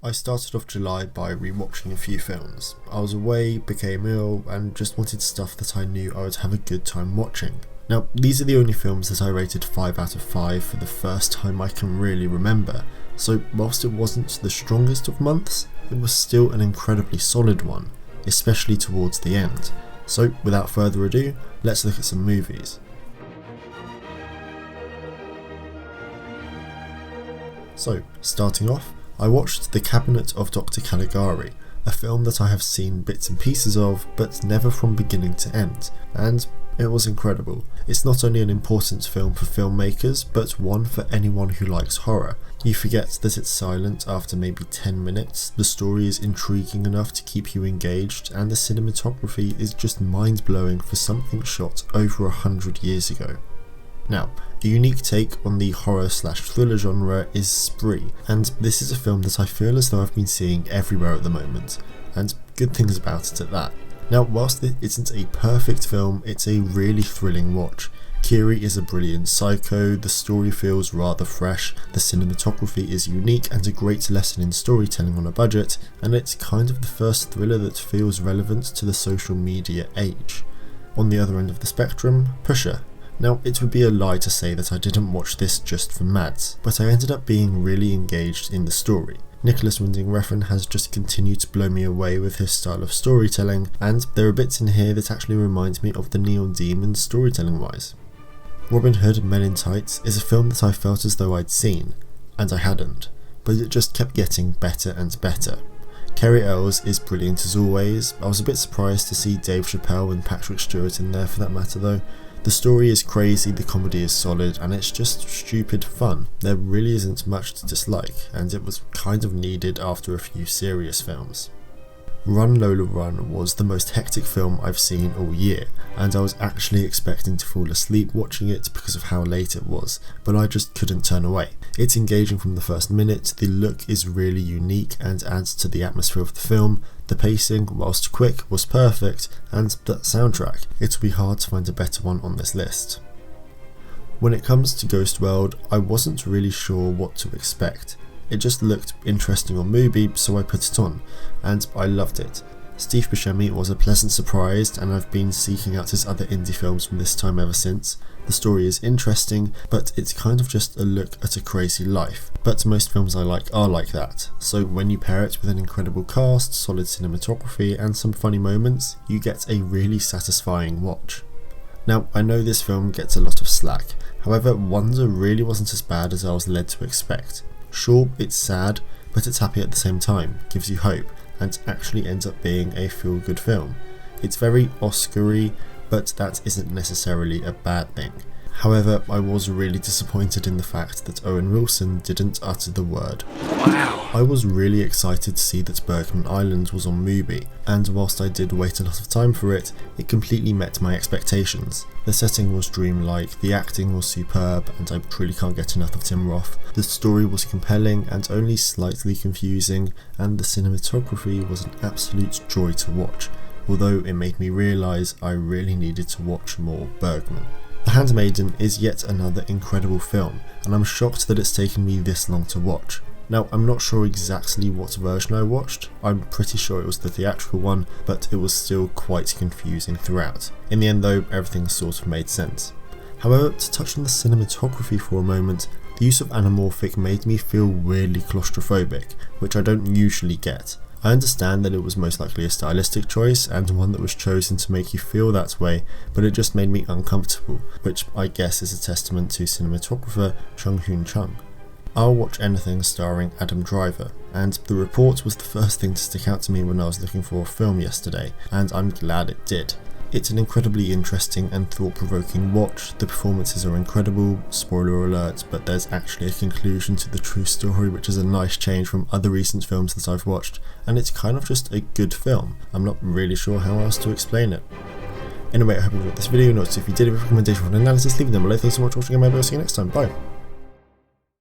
I started off July by rewatching a few films. I was away, became ill, and just wanted stuff that I knew I would have a good time watching. Now, these are the only films that I rated 5 out of 5 for the first time I can really remember, so whilst it wasn't the strongest of months, it was still an incredibly solid one, especially towards the end. So without further ado, let's look at some movies. So, starting off, I watched The Cabinet of Dr. Caligari, a film that I have seen bits and pieces of, but never from beginning to end, and it was incredible. It's not only an important film for filmmakers, but one for anyone who likes horror. You forget that it's silent after maybe 10 minutes, the story is intriguing enough to keep you engaged, and the cinematography is just mind-blowing for something shot over 100 years ago. Now, a unique take on the horror/thriller genre is Spree, and this is a film that I feel as though I've been seeing everywhere at the moment, and good things about it at that. Now, whilst it isn't a perfect film, it's a really thrilling watch. Kiri is a brilliant psycho, the story feels rather fresh, the cinematography is unique and a great lesson in storytelling on a budget, and it's kind of the first thriller that feels relevant to the social media age. On the other end of the spectrum, Pusher. Now, it would be a lie to say that I didn't watch this just for Mads, but I ended up being really engaged in the story. Nicholas Winding Refn has just continued to blow me away with his style of storytelling, and there are bits in here that actually remind me of the Neon Demon storytelling wise. Robin Hood Men in Tights is a film that I felt as though I'd seen, and I hadn't, but it just kept getting better and better. Kerry Ells is brilliant as always. I was a bit surprised to see Dave Chappelle and Patrick Stewart in there for that matter though. The story is crazy, the comedy is solid, and it's just stupid fun. There really isn't much to dislike, and it was kind of needed after a few serious films. Run Lola Run was the most hectic film I've seen all year, and I was actually expecting to fall asleep watching it because of how late it was, but I just couldn't turn away. It's engaging from the first minute, the look is really unique and adds to the atmosphere of the film, the pacing, whilst quick, was perfect, and that soundtrack, it'll be hard to find a better one on this list. When it comes to Ghost World, I wasn't really sure what to expect. It just looked interesting on Mubi, so I put it on, and I loved it. Steve Buscemi was a pleasant surprise, and I've been seeking out his other indie films from this time ever since. The story is interesting, but it's kind of just a look at a crazy life. But most films I like are like that, so when you pair it with an incredible cast, solid cinematography, and some funny moments, you get a really satisfying watch. Now, I know this film gets a lot of slack, however, Wonder really wasn't as bad as I was led to expect. Sure, it's sad, but it's happy at the same time, gives you hope, and actually ends up being a feel-good film. It's very Oscar-y, but that isn't necessarily a bad thing. However, I was really disappointed in the fact that Owen Wilson didn't utter the word. Wow! I was really excited to see that Bergman Island was on Mubi, and whilst I did wait a lot of time for it, it completely met my expectations. The setting was dreamlike, the acting was superb, and I truly can't get enough of Tim Roth. The story was compelling and only slightly confusing, and the cinematography was an absolute joy to watch, although it made me realise I really needed to watch more Bergman. The Handmaiden is yet another incredible film, and I'm shocked that it's taken me this long to watch. Now, I'm not sure exactly what version I watched, I'm pretty sure it was the theatrical one, but it was still quite confusing throughout. In the end though, everything sort of made sense. However, to touch on the cinematography for a moment, the use of anamorphic made me feel weirdly claustrophobic, which I don't usually get. I understand that it was most likely a stylistic choice and one that was chosen to make you feel that way, but it just made me uncomfortable, which I guess is a testament to cinematographer Chung Hoon Chung. I'll watch anything starring Adam Driver, and The Report was the first thing to stick out to me when I was looking for a film yesterday, and I'm glad it did. It's an incredibly interesting and thought-provoking watch, the performances are incredible, spoiler alert, but there's actually a conclusion to the true story which is a nice change from other recent films that I've watched, and it's kind of just a good film. I'm not really sure how else to explain it. Anyway, I hope you enjoyed this video. Notice if you did have a recommendation for an analysis, leave it down below. Thanks so much for watching, and maybe I'll see you next time. Bye!